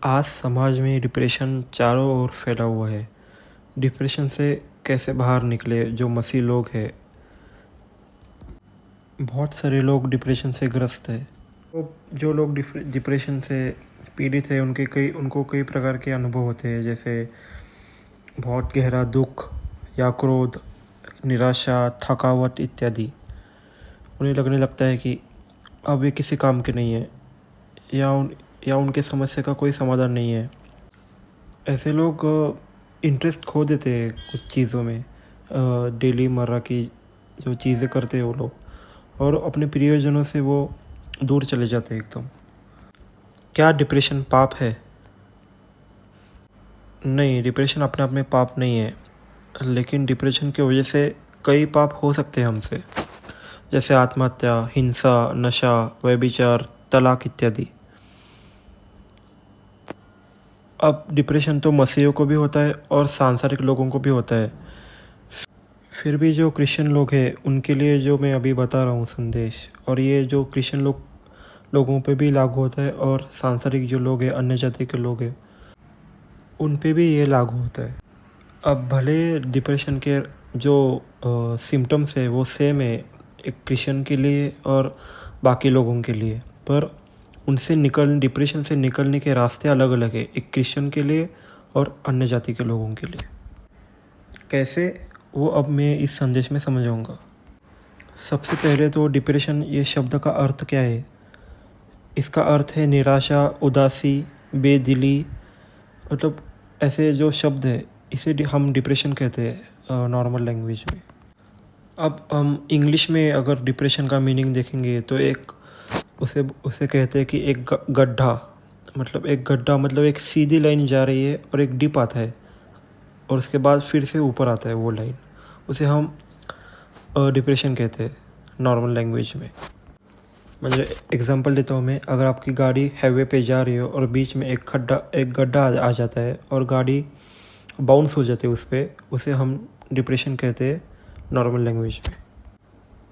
आज समाज में डिप्रेशन चारों ओर फैला हुआ है। डिप्रेशन से कैसे बाहर निकले जो मसीह लोग हैं। बहुत सारे लोग डिप्रेशन से ग्रस्त हैं। तो जो लोग डिप्रेशन से पीड़ित है उनको कई प्रकार के अनुभव होते हैं, जैसे बहुत गहरा दुख या क्रोध, निराशा, थकावट इत्यादि। उन्हें लगने लगता है कि अब ये किसी काम के नहीं है या उनके समस्या का कोई समाधान नहीं है। ऐसे लोग इंटरेस्ट खो देते हैं कुछ चीज़ों में, डेली मर्रा की जो चीज़ें करते हैं वो लोग, और अपने प्रियजनों से वो दूर चले जाते हैं एकदम। क्या डिप्रेशन पाप है? नहीं, डिप्रेशन अपने आप में पाप नहीं है, लेकिन डिप्रेशन की वजह से कई पाप हो सकते हैं हमसे, जैसे आत्महत्या, हिंसा, नशा, व्यभिचार, तलाक इत्यादि। अब डिप्रेशन तो मसीहियों को भी होता है और सांसारिक लोगों को भी होता है। फिर भी जो क्रिश्चियन लोग हैं उनके लिए जो मैं अभी बता रहा हूँ संदेश, और ये जो क्रिश्चियन लोगों पे भी लागू होता है, और सांसारिक जो लोग हैं, अन्य जाति के लोग हैं, उन पे भी ये लागू होता है। अब भले डिप्रेशन के जो सिम्टम्स है वो सेम है एक क्रिश्चियन के लिए और बाकी लोगों के लिए, पर डिप्रेशन से निकलने के रास्ते अलग अलग है, एक क्रिश्चियन के लिए और अन्य जाति के लोगों के लिए। कैसे, वो अब मैं इस संदेश में समझाऊंगा। सबसे पहले तो डिप्रेशन ये शब्द का अर्थ क्या है। इसका अर्थ है निराशा, उदासी, बेदिली, मतलब ऐसे जो शब्द है इसे हम डिप्रेशन कहते हैं नॉर्मल लैंग्वेज में। अब हम इंग्लिश में अगर डिप्रेशन का मीनिंग देखेंगे तो उसे कहते हैं कि एक गड्ढा, मतलब एक सीधी लाइन जा रही है और एक डिप आता है और उसके बाद फिर से ऊपर आता है वो लाइन, उसे हम डिप्रेशन कहते हैं नॉर्मल लैंग्वेज में। मतलब एग्जांपल देता हूँ मैं, अगर आपकी गाड़ी हाईवे पे जा रही हो और बीच में एक गड्ढा आ जाता है और गाड़ी बाउंस हो जाती है उस पर, उसे हम डिप्रेशन कहते हैं नॉर्मल लैंग्वेज में।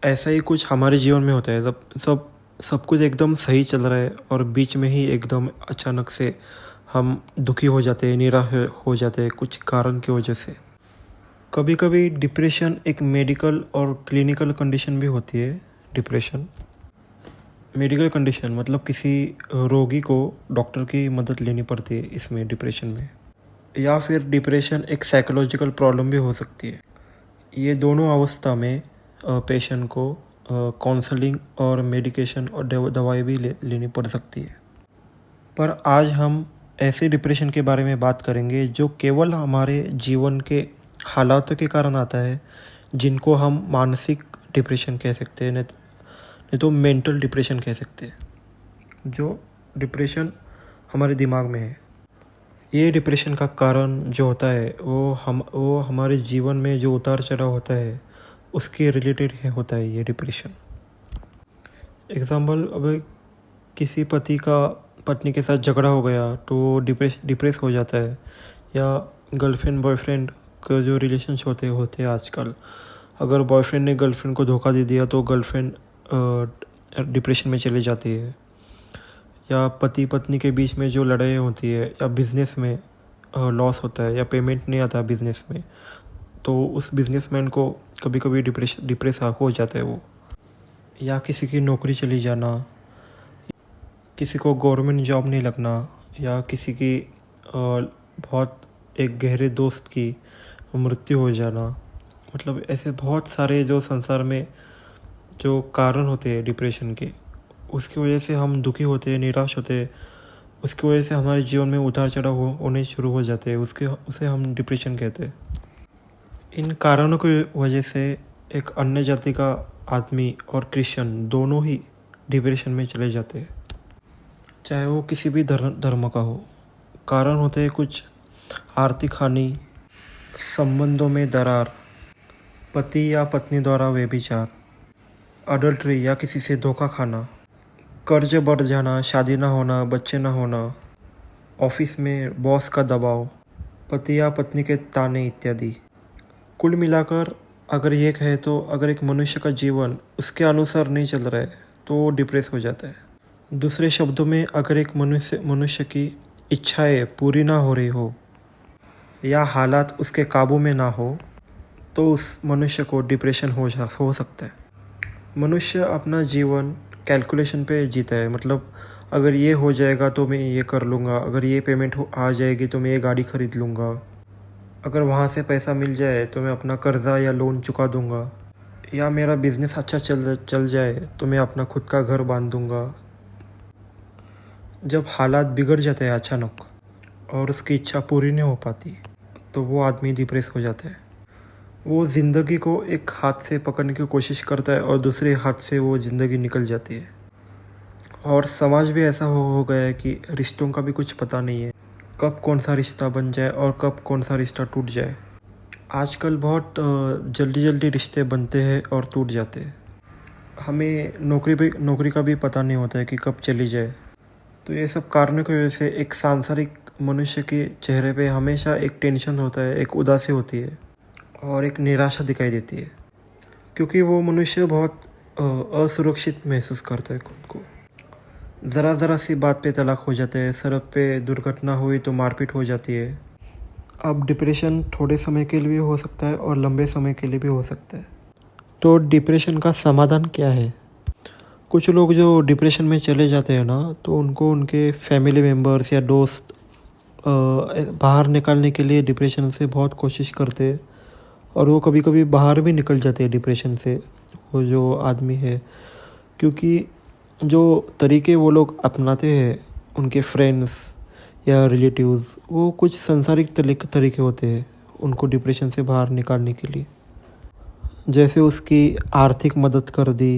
ऐसा ही कुछ हमारे जीवन में होता है, जब सब कुछ एकदम सही चल रहा है और बीच में ही एकदम अचानक से हम दुखी हो जाते हैं, निराश हो जाते हैं कुछ कारण की वजह से। कभी कभी डिप्रेशन एक मेडिकल और क्लिनिकल कंडीशन भी होती है। डिप्रेशन मेडिकल कंडीशन मतलब किसी रोगी को डॉक्टर की मदद लेनी पड़ती है इसमें, डिप्रेशन में। या फिर डिप्रेशन एक साइकोलॉजिकल प्रॉब्लम भी हो सकती है। ये दोनों अवस्था में पेशेंट को काउंसलिंग और मेडिकेशन और दवाई भी लेनी पड़ सकती है। पर आज हम ऐसे डिप्रेशन के बारे में बात करेंगे जो केवल हमारे जीवन के हालातों के कारण आता है, जिनको हम मानसिक डिप्रेशन कह सकते हैं, नहीं तो मेंटल डिप्रेशन कह सकते हैं। जो डिप्रेशन हमारे दिमाग में है, ये डिप्रेशन का कारण जो होता है वो हमारे जीवन में जो उतार चढ़ाव होता है उसके रिलेटेड होता है ये डिप्रेशन। एग्जाम्पल, अब किसी पत्नी के साथ झगड़ा हो गया तो डिप्रेस हो जाता है, या गर्लफ्रेंड बॉयफ्रेंड का जो रिलेशनशिप होते हैं आजकल, अगर बॉयफ्रेंड ने गर्लफ्रेंड को धोखा दे दिया तो गर्लफ्रेंड डिप्रेशन में चली जाती है। या पति पत्नी के बीच में जो लड़ाई होती है, या बिज़नेस में लॉस होता है, या पेमेंट नहीं आता बिज़नेस में, तो उस बिजनेसमैन को कभी कभी डिप्रेस हो जाता है वो। या किसी की नौकरी चली जाना, किसी को गवर्नमेंट जॉब नहीं लगना, या किसी की बहुत एक गहरे दोस्त की मृत्यु हो जाना। मतलब ऐसे बहुत सारे जो संसार में जो कारण होते हैं डिप्रेशन के, उसकी वजह से हम दुखी होते हैं, निराश होते हैं, उसकी वजह से हमारे जीवन में उतार चढ़ाव होने शुरू हो जाते हैं, उसे हम डिप्रेशन कहते हैं। इन कारणों की वजह से एक अन्य जाति का आदमी और क्रिश्चियन दोनों ही डिप्रेशन में चले जाते हैं, चाहे वो किसी भी धर्म का हो। कारण होते हैं कुछ आर्थिक हानि, संबंधों में दरार, पति या पत्नी द्वारा व्यभिचार, अडल्ट्री या किसी से धोखा खाना, कर्ज बढ़ जाना, शादी ना होना, बच्चे ना होना, ऑफिस में बॉस का दबाव, पति या पत्नी के ताने इत्यादि। कुल मिलाकर अगर ये कहे तो अगर एक मनुष्य का जीवन उसके अनुसार नहीं चल रहा है तो वो डिप्रेस हो जाता है। दूसरे शब्दों में, अगर एक मनुष्य की इच्छाएं पूरी ना हो रही हो या हालात उसके काबू में ना हो तो उस मनुष्य को डिप्रेशन हो सकता है। मनुष्य अपना जीवन कैलकुलेशन पे जीता है, मतलब अगर ये हो जाएगा तो मैं ये कर लूँगा, अगर ये पेमेंट आ जाएगी तो मैं ये गाड़ी ख़रीद लूँगा, अगर वहाँ से पैसा मिल जाए तो मैं अपना कर्ज़ा या लोन चुका दूँगा, या मेरा बिज़नेस अच्छा चल जाए तो मैं अपना खुद का घर बांध दूँगा। जब हालात बिगड़ जाते हैं अचानक और उसकी इच्छा पूरी नहीं हो पाती तो वो आदमी डिप्रेस हो जाता है। वो ज़िंदगी को एक हाथ से पकड़ने की कोशिश करता है और दूसरे हाथ से वो ज़िंदगी निकल जाती है। और समाज भी ऐसा हो गया है कि रिश्तों का भी कुछ पता नहीं है, कब कौन सा रिश्ता बन जाए और कब कौन सा रिश्ता टूट जाए। आजकल बहुत जल्दी जल्दी रिश्ते बनते हैं और टूट जाते हैं। हमें नौकरी का भी पता नहीं होता है कि कब चली जाए। तो ये सब कारणों की वजह से एक सांसारिक मनुष्य के चेहरे पे हमेशा एक टेंशन होता है, एक उदासी होती है और एक निराशा दिखाई देती है, क्योंकि वो मनुष्य बहुत असुरक्षित महसूस करता है खुद को। ज़रा सी बात पे तलाक हो जाते हैं, सड़क पे दुर्घटना हुई तो मारपीट हो जाती है। अब डिप्रेशन थोड़े समय के लिए भी हो सकता है और लंबे समय के लिए भी हो सकता है। तो डिप्रेशन का समाधान क्या है? कुछ लोग जो डिप्रेशन में चले जाते हैं ना, तो उनको उनके फैमिली मेम्बर्स या दोस्त बाहर निकालने के लिए डिप्रेशन से बहुत कोशिश करते हैं और वो कभी कभी बाहर भी निकल जाते हैं डिप्रेशन से, वो जो आदमी है। क्योंकि जो तरीके वो लोग अपनाते हैं, उनके फ्रेंड्स या रिलेटिव्स, वो कुछ सांसारिक तरीके होते हैं उनको डिप्रेशन से बाहर निकालने के लिए। जैसे उसकी आर्थिक मदद कर दी,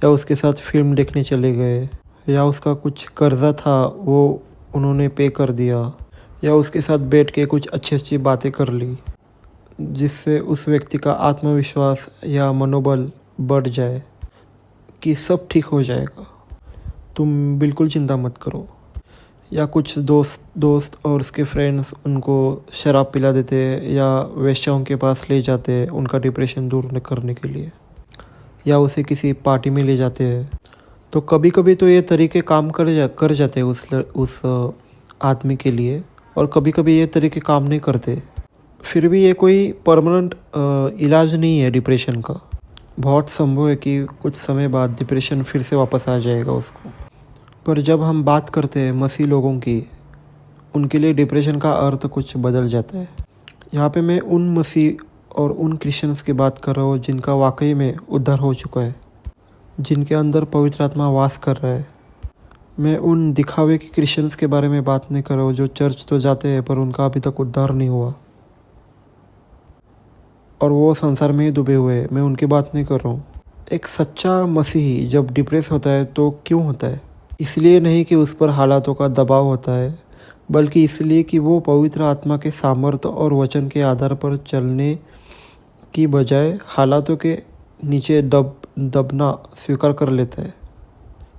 या उसके साथ फिल्म देखने चले गए, या उसका कुछ कर्जा था वो उन्होंने पे कर दिया, या उसके साथ बैठ के कुछ अच्छी अच्छी बातें कर ली, जिससे उस व्यक्ति का आत्मविश्वास या मनोबल बढ़ जाए कि सब ठीक हो जाएगा, तुम बिल्कुल चिंता मत करो। या कुछ दोस्त और उसके फ्रेंड्स उनको शराब पिला देते हैं या वेश्याओं के पास ले जाते हैं उनका डिप्रेशन दूर करने के लिए, या उसे किसी पार्टी में ले जाते हैं। तो कभी कभी तो ये तरीके काम कर जाते हैं उस आदमी के लिए, और कभी कभी ये तरीके काम नहीं करते। फिर भी ये कोई परमानेंट इलाज नहीं है डिप्रेशन का। बहुत संभव है कि कुछ समय बाद डिप्रेशन फिर से वापस आ जाएगा उसको। पर जब हम बात करते हैं मसीह लोगों की, उनके लिए डिप्रेशन का अर्थ कुछ बदल जाता है। यहाँ पे मैं उन मसीह और उन क्रिश्चियंस की बात कर रहा हूँ जिनका वाकई में उद्धार हो चुका है, जिनके अंदर पवित्र आत्मा वास कर रहा है। मैं उन दिखावे के क्रिश्चियंस के बारे में बात नहीं कर रहा हूँ जो चर्च तो जाते हैं पर उनका अभी तक उद्धार नहीं हुआ और वो संसार में ही डूबे हुए हैं। मैं उनकी बात नहीं कर रहा हूँ। एक सच्चा मसीही जब डिप्रेस होता है तो क्यों होता है? इसलिए नहीं कि उस पर हालातों का दबाव होता है, बल्कि इसलिए कि वो पवित्र आत्मा के सामर्थ्य और वचन के आधार पर चलने की बजाय हालातों के नीचे दबना स्वीकार कर लेता है,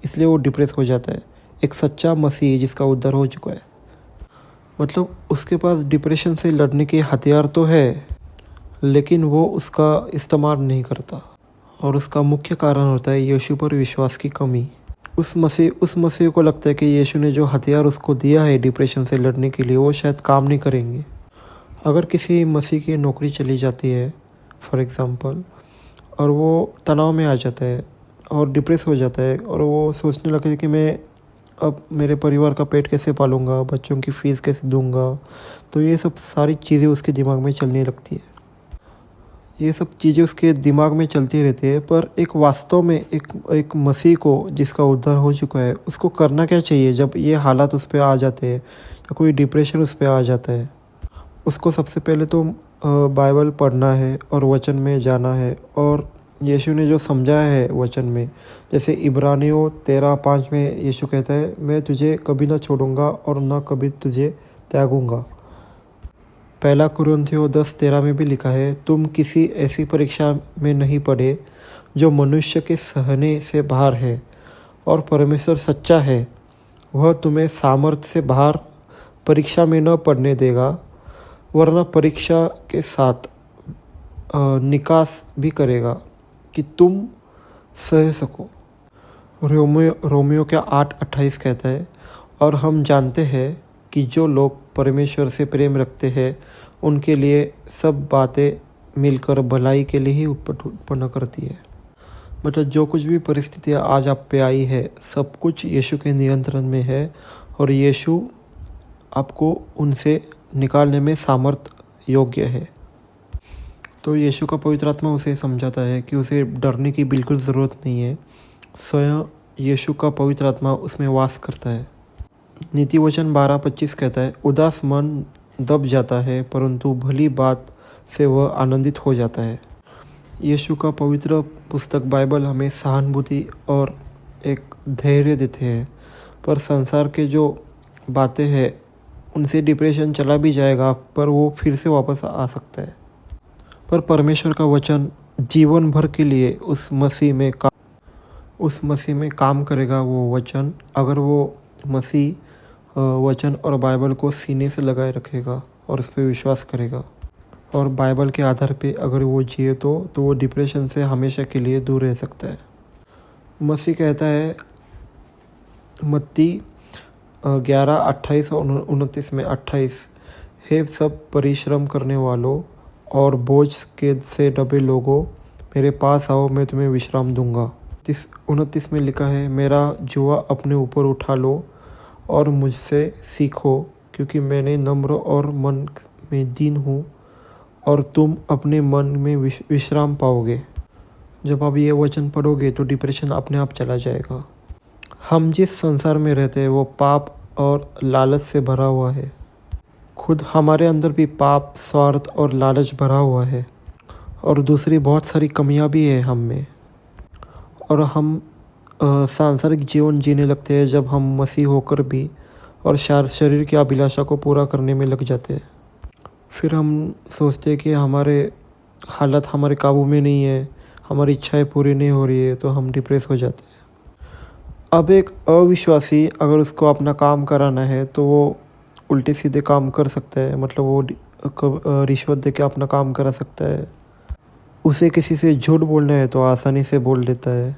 इसलिए वो डिप्रेस हो जाता है। एक सच्चा मसीह जिसका उद्धार हो चुका है, मतलब उसके पास डिप्रेशन से लड़ने के हथियार तो है, लेकिन वो उसका इस्तेमाल नहीं करता, और उसका मुख्य कारण होता है यीशु पर विश्वास की कमी। उस मसीह को लगता है कि यीशु ने जो हथियार उसको दिया है डिप्रेशन से लड़ने के लिए, वो शायद काम नहीं करेंगे। अगर किसी मसीह की नौकरी चली जाती है फॉर एग्ज़ाम्पल, और वो तनाव में आ जाता है और डिप्रेस हो जाता है, और वो सोचने लगता है कि मैं अब मेरे परिवार का पेट कैसे पालूंगा, बच्चों की फ़ीस कैसे दूंगा, तो ये सब सारी चीज़ें उसके दिमाग में चलने लगती है। ये सब चीज़ें उसके दिमाग में चलती रहती है। पर एक वास्तव में एक मसीह को जिसका उद्धार हो चुका है, उसको करना क्या चाहिए जब ये हालात उस पर आ जाते हैं या कोई डिप्रेशन उस पर आ जाता है? उसको सबसे पहले तो बाइबल पढ़ना है और वचन में जाना है, और यीशु ने जो समझाया है वचन में, जैसे इब्रानियों 13:5 में यीशु कहता है, मैं तुझे कभी ना छोड़ूंगा और ना कभी तुझे त्यागूंगा। 1 कुरिन्थियों 10:13 में भी लिखा है, तुम किसी ऐसी परीक्षा में नहीं पड़े जो मनुष्य के सहने से बाहर है, और परमेश्वर सच्चा है, वह तुम्हें सामर्थ्य से बाहर परीक्षा में न पड़ने देगा, वरना परीक्षा के साथ निकास भी करेगा कि तुम सह सको। रोमियो का 8:28 कहता है, और हम जानते हैं कि जो लोग परमेश्वर से प्रेम रखते हैं उनके लिए सब बातें मिलकर भलाई के लिए ही उत्पन्न करती है। मतलब जो कुछ भी परिस्थितियाँ आज आप पे आई है सब कुछ यीशु के नियंत्रण में है और यीशु आपको उनसे निकालने में सामर्थ्य योग्य है। तो यीशु का पवित्र आत्मा उसे समझाता है कि उसे डरने की बिल्कुल ज़रूरत नहीं है। स्वयं यीशु का पवित्र आत्मा उसमें वास करता है। नीति वचन 12:25 कहता है, उदास मन दब जाता है परंतु भली बात से वह आनंदित हो जाता है। यीशु का पवित्र पुस्तक बाइबल हमें सहानुभूति और एक धैर्य देते हैं, पर संसार के जो बातें हैं उनसे डिप्रेशन चला भी जाएगा पर वो फिर से वापस आ सकता है। पर परमेश्वर का वचन जीवन भर के लिए उस मसीह में काम करेगा। वो वचन अगर वो मसीह वचन और बाइबल को सीने से लगाए रखेगा और उस पर विश्वास करेगा और बाइबल के आधार पे अगर वो जिए तो वो डिप्रेशन से हमेशा के लिए दूर रह सकता है। मसीह कहता है मत्ती 11:28 और 29 में 28, हे सब परिश्रम करने वालों और बोझ के से दबे लोगों, मेरे पास आओ, मैं तुम्हें विश्राम दूंगा। 29 में लिखा है, मेरा जुआ अपने ऊपर उठा लो और मुझसे सीखो, क्योंकि मैंने नम्र और मन में दीन हूँ और तुम अपने मन में विश्राम पाओगे। जब आप ये वचन पढ़ोगे तो डिप्रेशन अपने आप चला जाएगा। हम जिस संसार में रहते हैं वो पाप और लालच से भरा हुआ है। खुद हमारे अंदर भी पाप, स्वार्थ और लालच भरा हुआ है और दूसरी बहुत सारी कमियां भी है हम में। और हम सांसारिक जीवन जीने लगते हैं जब हम मसीह होकर भी और शरीर की अभिलाषा को पूरा करने में लग जाते हैं। फिर हम सोचते हैं कि हमारे हालत हमारे काबू में नहीं है, हमारी इच्छाएं पूरी नहीं हो रही है, तो हम डिप्रेस हो जाते हैं। अब एक अविश्वासी अगर उसको अपना काम कराना है तो वो उल्टे सीधे काम कर सकता है। मतलब वो रिश्वत दे के अपना काम करा सकता है। उसे किसी से झूठ बोलना है तो आसानी से बोल देता है।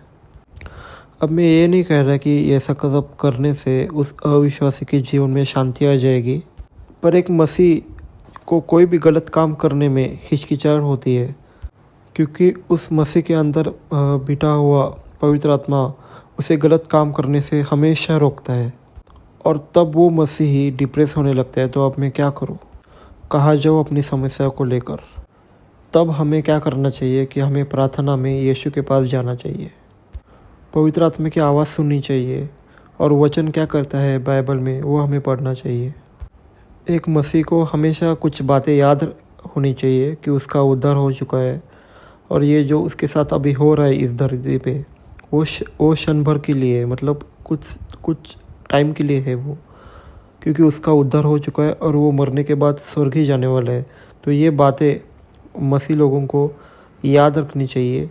अब मैं ये नहीं कह रहा कि ऐसा कदम करने से उस अविश्वासी के जीवन में शांति आ जाएगी, पर एक मसीह को कोई भी गलत काम करने में हिचकिचाहट होती है, क्योंकि उस मसीह के अंदर बिठा हुआ पवित्र आत्मा उसे गलत काम करने से हमेशा रोकता है और तब वो मसीही डिप्रेस होने लगता है। तो अब मैं क्या करूँ, कहाँ जाऊँ अपनी समस्या को लेकर। तब हमें क्या करना चाहिए कि हमें प्रार्थना में यीशु के पास जाना चाहिए, पवित्र आत्मा की आवाज़ सुननी चाहिए और वचन क्या करता है बाइबल में वो हमें पढ़ना चाहिए। एक मसीह को हमेशा कुछ बातें याद होनी चाहिए कि उसका उद्धार हो चुका है और ये जो उसके साथ अभी हो रहा है इस धरती पे वो क्षण भर के लिए, मतलब कुछ टाइम के लिए है वो, क्योंकि उसका उद्धार हो चुका है और वो मरने के बाद स्वर्ग ही जाने वाला है। तो ये बातें मसीह लोगों को याद रखनी चाहिए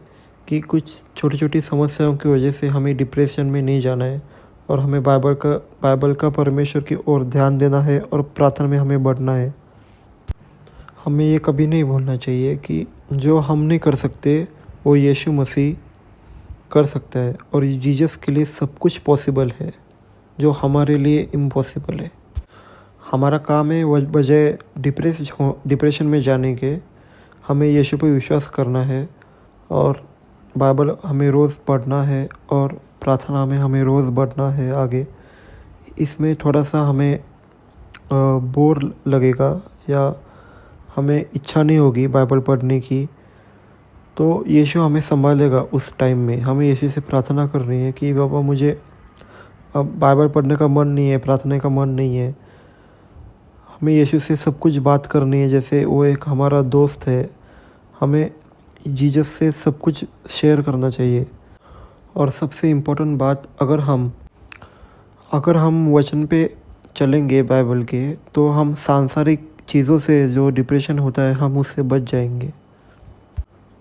कि कुछ छोटी छोटी समस्याओं की वजह से हमें डिप्रेशन में नहीं जाना है और हमें बाइबल का परमेश्वर की ओर ध्यान देना है और प्रार्थना में हमें बढ़ना है। हमें ये कभी नहीं भूलना चाहिए कि जो हम नहीं कर सकते वो यीशु मसीह कर सकता है और जीसस के लिए सब कुछ पॉसिबल है जो हमारे लिए इम्पॉसिबल है। हमारा काम है बजाय डिप्रेशन में जाने के हमें यीशु पर विश्वास करना है और बाइबल हमें रोज़ पढ़ना है और प्रार्थना में हमें रोज़ बढ़ना है आगे। इसमें थोड़ा सा हमें बोर लगेगा या हमें इच्छा नहीं होगी बाइबल पढ़ने की, तो यीशु हमें संभालेगा उस टाइम में। हमें यीशु से प्रार्थना करनी है कि बाबा मुझे अब बाइबल पढ़ने का मन नहीं है, प्रार्थना का मन नहीं है। हमें यीशु से सब कुछ बात करनी है, जैसे वो एक हमारा दोस्त है। हमें जीसस से सब कुछ शेयर करना चाहिए। और सबसे इम्पोर्टेंट बात, अगर हम वचन पे चलेंगे बाइबल के, तो हम सांसारिक चीज़ों से जो डिप्रेशन होता है हम उससे बच जाएंगे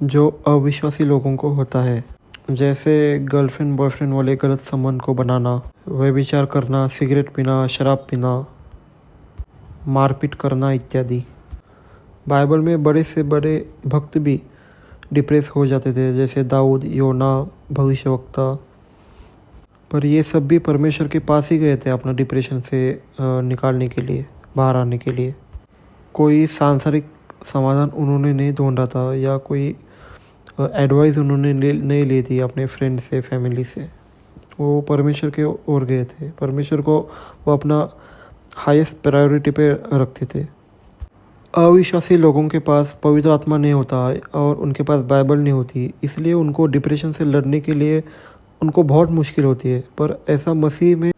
जो अविश्वासी लोगों को होता है, जैसे गर्लफ्रेंड बॉयफ्रेंड वाले गलत संबंध को बनाना, व्यभिचार करना, सिगरेट पीना, शराब पीना, मारपीट करना इत्यादि। बाइबल में बड़े से बड़े भक्त भी डिप्रेस हो जाते थे, जैसे दाऊद, योना, भविष्यवक्ता। पर ये सब भी परमेश्वर के पास ही गए थे अपना डिप्रेशन से निकालने के लिए, बाहर आने के लिए। कोई सांसारिक समाधान उन्होंने नहीं ढूंढा था या कोई एडवाइस उन्होंने नहीं ली थी अपने फ्रेंड से, फैमिली से। वो परमेश्वर के ओर गए थे। परमेश्वर को वो अपना हाईएस्ट प्रायोरिटी पे रखते थे। अविश्वासी लोगों के पास पवित्र आत्मा नहीं होता और उनके पास बाइबल नहीं होती, इसलिए उनको डिप्रेशन से लड़ने के लिए उनको बहुत मुश्किल होती है। पर ऐसा मसीह में,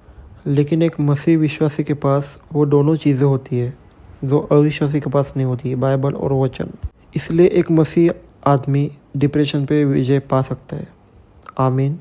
लेकिन एक मसीह विश्वासी के पास वो दोनों चीज़ें होती है जो अविश्वासी के पास नहीं होती, बाइबल और वचन। इसलिए एक मसीह आदमी डिप्रेशन पे विजय पा सकता है। आमीन।